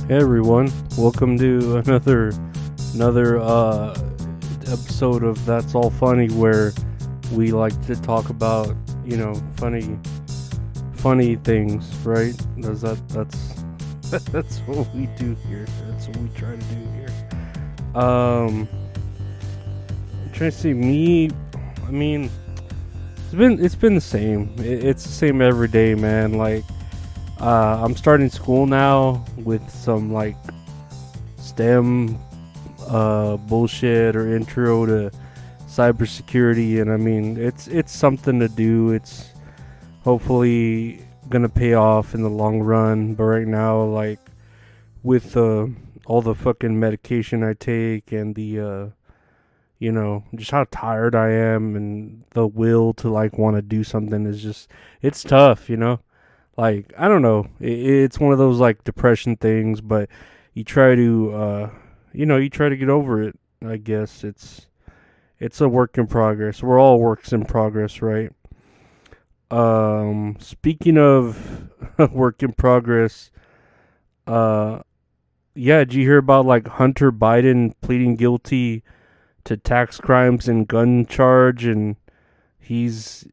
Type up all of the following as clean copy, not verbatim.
Hey everyone, welcome to another episode of That's All Funny, where we like to talk about funny things, right? That's what we do here. That's what we try to do here. I'm trying to say me. I mean, it's been the same. It's the same every day, man. I'm starting school now with some like STEM bullshit or intro to cybersecurity, and I mean it's something to do. It's hopefully gonna pay off in the long run. But right now, like with all the fucking medication I take and the just how tired I am and the will to like want to do something is just it's tough. Like, I don't know. It's one of those like depression things, but you try to you try to get over it. I guess it's a work in progress. We're all works in progress, right? Speaking of work in progress, uh yeah, did you hear about like Hunter Biden pleading guilty to tax crimes and gun charge, and he's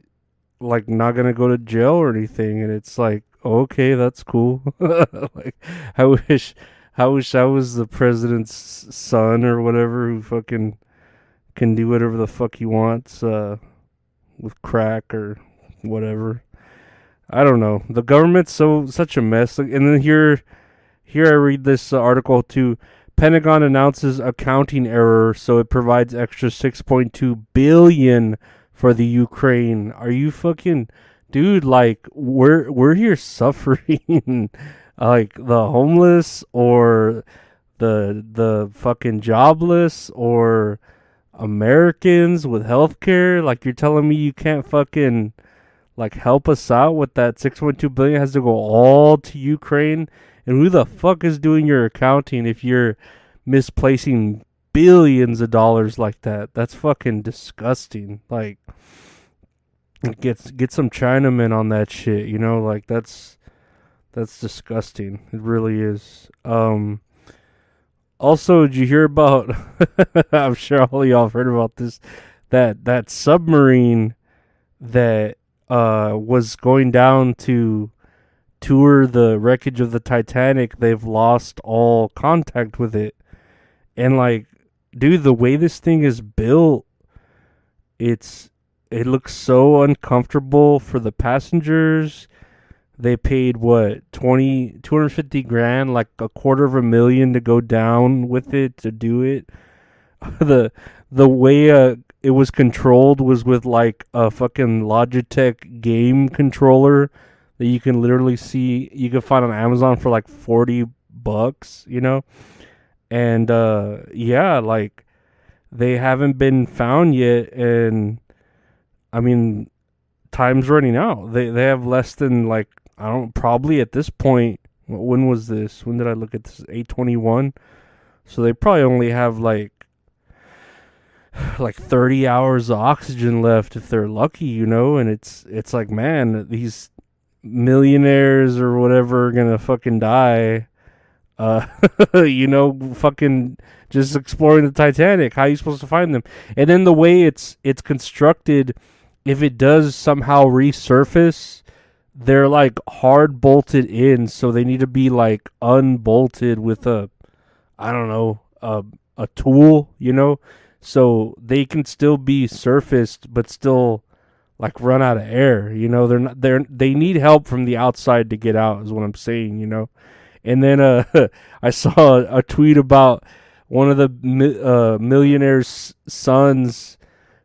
like not gonna go to jail or anything, and it's like, okay, that's cool. Like, I wish I wish I was the president's son or whatever, who fucking can do whatever the fuck he wants with crack or whatever. I don't know. The government's such a mess. And then here I read this article too. Pentagon announces accounting error, so it provides extra 6.2 billion for the Ukraine. Are you fucking dude? Like, we're here suffering, like the homeless or the fucking jobless or Americans with healthcare. Like, you're telling me you can't fucking like help us out with that 6.2 billion has to go all to Ukraine? And who the fuck is doing your accounting if you're misplacing billions of dollars like that? That's fucking disgusting. Like, get some Chinamen on that shit, like that's disgusting. It really is. Also, did you hear about I'm sure all y'all have heard about this, that submarine that was going down to tour the wreckage of the Titanic. They've lost all contact with it. And like, dude, the way this thing is built, it looks so uncomfortable for the passengers. They paid what, 250 grand, like $250,000 to go down with it, to do it. The way it was controlled was with like a fucking Logitech game controller that you can literally see, you can find on Amazon for like $40, and yeah, like, they haven't been found yet, and I mean, time's running out. They have less than, like, I don't, probably at this point, when was this? When did I look at this? 8/21. So they probably only have like 30 hours of oxygen left if they're lucky, and it's like, man, these millionaires or whatever are gonna fucking die, fucking just exploring the Titanic. How are you supposed to find them? And then the way it's constructed, if it does somehow resurface, they're like hard bolted in, so they need to be like unbolted with I don't know, a tool, so they can still be surfaced but still like run out of air. They need help from the outside to get out, is what I'm saying. And then I saw a tweet about one of the millionaire's sons,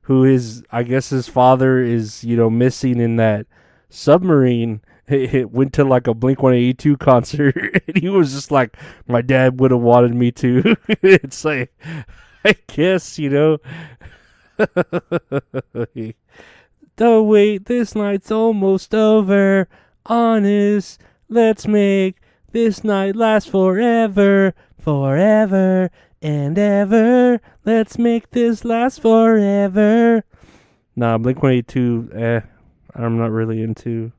who is, I guess his father is, missing in that submarine. It went to like a Blink-182 concert, and he was just like, my dad would have wanted me to. It's like, I guess, Don't wait, this night's almost over. Honest, let's make this night last forever. Forever and ever. Let's make this last forever. Nah, Blink-182, I'm not really into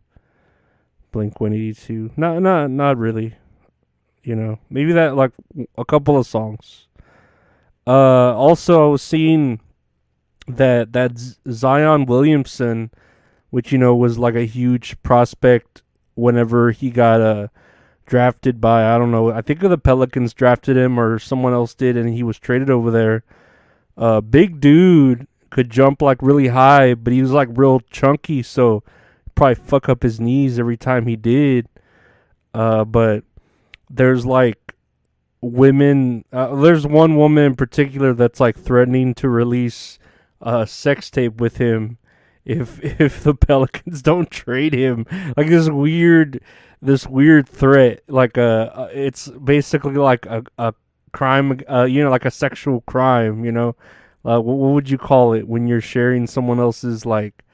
Blink-182. Not really. Maybe that, like, a couple of songs. Also, I was seeing that Zion Williamson, which was like a huge prospect whenever he got drafted by, I don't know, I think the Pelicans drafted him or someone else did, and he was traded over there. Big dude, could jump like really high, but he was like real chunky, so probably fuck up his knees every time he did. But there's like women. There's one woman in particular that's like threatening to release a sex tape with him if the Pelicans don't trade him. Like this weird threat. Like it's basically like a crime. Like a sexual crime. What would you call it when you're sharing someone else's like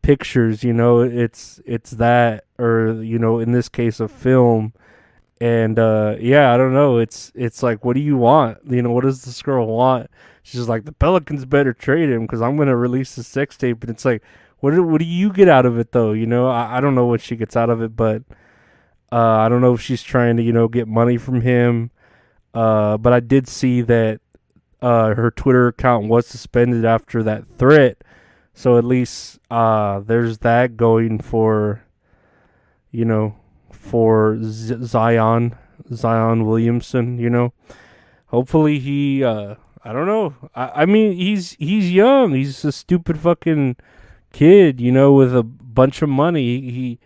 pictures? It's that, or in this case, a film. And yeah, I don't know. It's like, what do you want? What does this girl want? She's like, the Pelicans better trade him because I'm gonna release the sex tape. And it's like, what do you get out of it though? I don't know what she gets out of it, but I don't know if she's trying to get money from him. But I did see that her Twitter account was suspended after that threat. So at least there's that going for Zion Williamson. Hopefully he I don't know. I mean, he's young. He's a stupid fucking kid, with a bunch of money.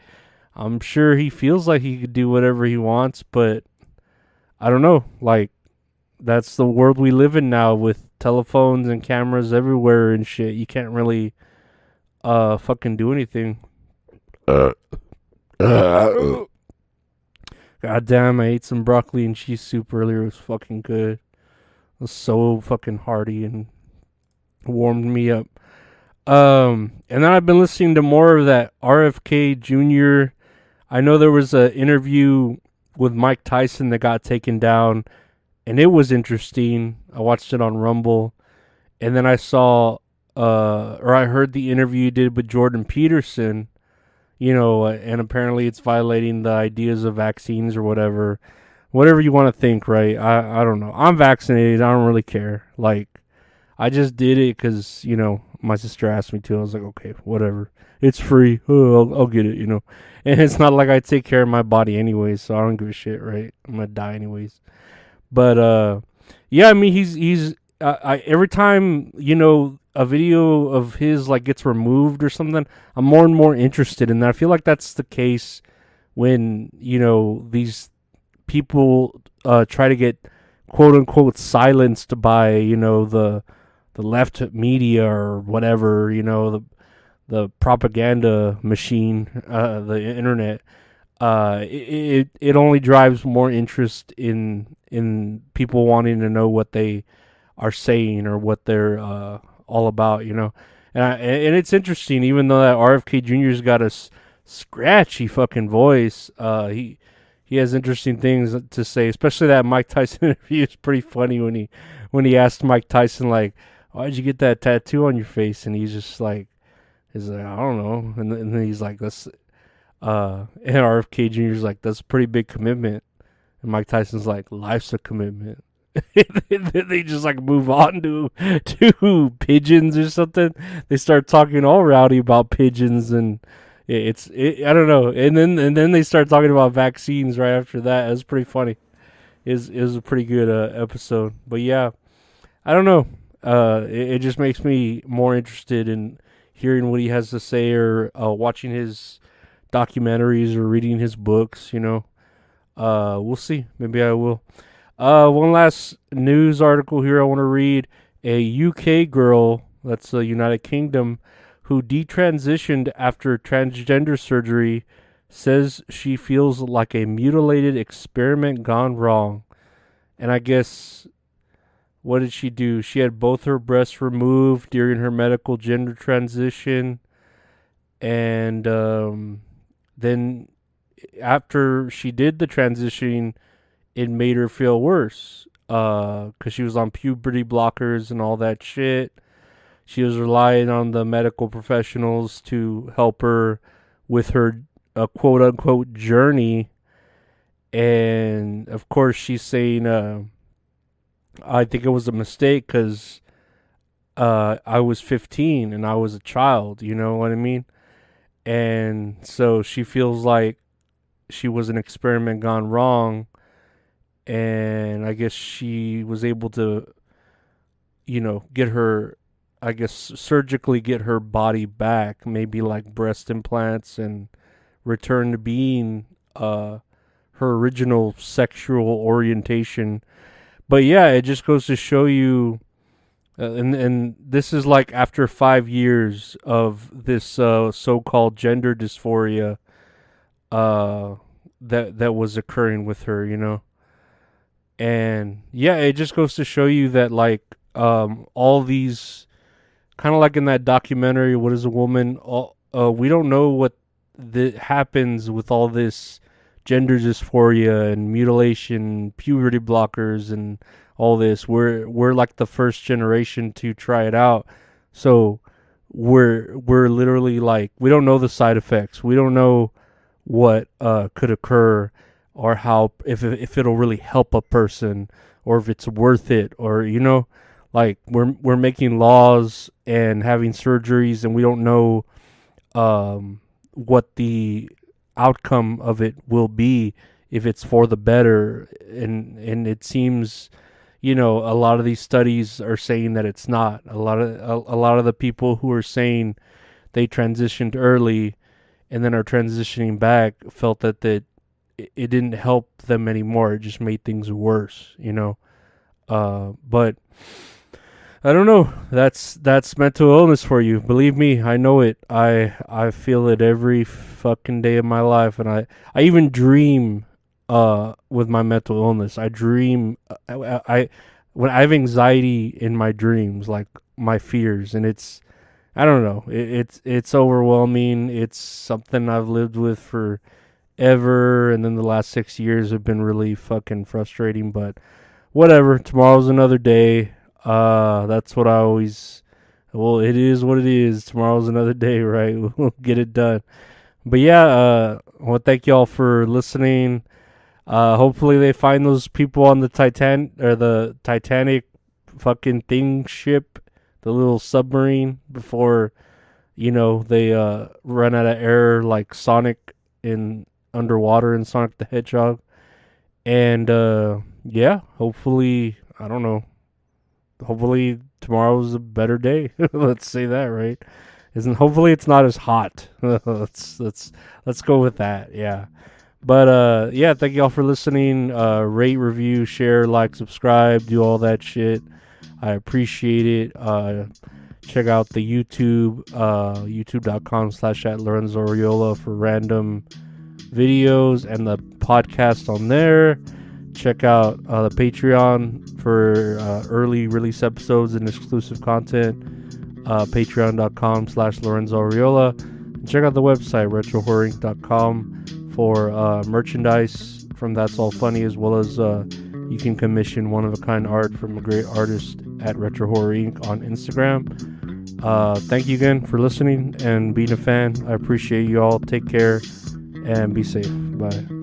I'm sure he feels like he could do whatever he wants, but I don't know. Like, that's the world we live in now with telephones and cameras everywhere and shit. You can't really fucking do anything. God damn, I ate some broccoli and cheese soup earlier. It was fucking good. It was so fucking hearty and warmed me up. And then I've been listening to more of that RFK Jr. I know there was an interview with Mike Tyson that got taken down, and it was interesting. I watched it on Rumble, and then I saw, or I heard the interview you did with Jordan Peterson, and apparently it's violating the ideas of vaccines or whatever you want to think, right? I don't know. I'm vaccinated. I don't really care. Like, I just did it because, my sister asked me to. I was like, okay, whatever. It's free. Oh, I'll get it, And it's not like I take care of my body anyways, so I don't give a shit, right? I'm going to die anyways. But, yeah, I mean, he's every time, a video of his, like, gets removed or something, I'm more and more interested in that. I feel like that's the case when, these people try to get quote unquote silenced by the left media or whatever, the propaganda machine, the internet. It only drives more interest in people wanting to know what they are saying or what they're all about, and it's interesting. Even though that RFK Jr.'s got a scratchy fucking voice, he has interesting things to say, especially that Mike Tyson interview is pretty funny when he asked Mike Tyson, like, why'd you get that tattoo on your face? And he's like, I don't know. And then he's like, and RFK Jr.'s like, that's a pretty big commitment. And Mike Tyson's like, life's a commitment. Then they just like move on to pigeons or something. They start talking all rowdy about pigeons, and I don't know. And then they start talking about vaccines right after that. It was pretty funny. It was a pretty good episode. But yeah, I don't know. It just makes me more interested in hearing what he has to say, or watching his documentaries or reading his books. We'll see. Maybe I will. One last news article here I want to read. A UK girl, that's the United Kingdom, who detransitioned after transgender surgery, says she feels like a mutilated experiment gone wrong. And I guess, what did she do? She had both her breasts removed during her medical gender transition. And then after she did the transition, it made her feel worse. Because she was on puberty blockers and all that shit. She was relying on the medical professionals to help her with her quote-unquote journey. And of course, she's saying, I think it was a mistake because I was 15 and I was a child, you know what I mean? And so she feels like she was an experiment gone wrong. And I guess she was able to, get her, I guess, surgically get her body back, maybe like breast implants, and return to being her original sexual orientation. But yeah, it just goes to show you, and this is like after 5 years of this so-called gender dysphoria uh, that was occurring with her, and yeah, it just goes to show you that like all these, kind of like in that documentary, What Is a Woman? We don't know what happens with all this gender dysphoria and mutilation, puberty blockers, and all this. We're like the first generation to try it out, so we're literally like, we don't know the side effects. We don't know what could occur, or how, if it'll really help a person, or if it's worth it, or like we're making laws and having surgeries, and we don't know what the outcome of it will be, if it's for the better. And it seems, a lot of these studies are saying that it's not. A lot of the people who are saying they transitioned early and then are transitioning back felt that it didn't help them anymore. It just made things worse, but I don't know. That's mental illness for you. Believe me, I know it. I feel it every fucking day of my life, and I even dream with my mental illness. I dream, I when I have anxiety in my dreams, like my fears, and it's, I don't know. It's overwhelming. It's something I've lived with for ever, and then the last 6 years have been really fucking frustrating, but whatever. Tomorrow's another day. That's what I always. Well, it is what it is. Tomorrow's another day, right? We'll get it done. But yeah, I want to thank y'all for listening. Hopefully they find those people on the Titanic fucking thing ship, the little submarine, before they run out of air like Sonic in underwater in Sonic the Hedgehog. And yeah, hopefully, I don't know. Hopefully tomorrow's a better day. Let's say that, right? Isn't hopefully it's not as hot. let's go with that. Yeah. But yeah, thank y'all for listening. Rate, review, share, like, subscribe, do all that shit. I appreciate it. Check out the YouTube, youtube.com/@LorenzoAriola for random videos and the podcast on there. Check out the Patreon for early release episodes and exclusive content. Patreon.com/LorenzoAriola. And check out the website, retrohorrorinc.com, for merchandise from That's All Funny, as well as you can commission one-of-a-kind art from a great artist at Retro Horror Inc. on Instagram. Thank you again for listening and being a fan. I appreciate you all. Take care and be safe. Bye.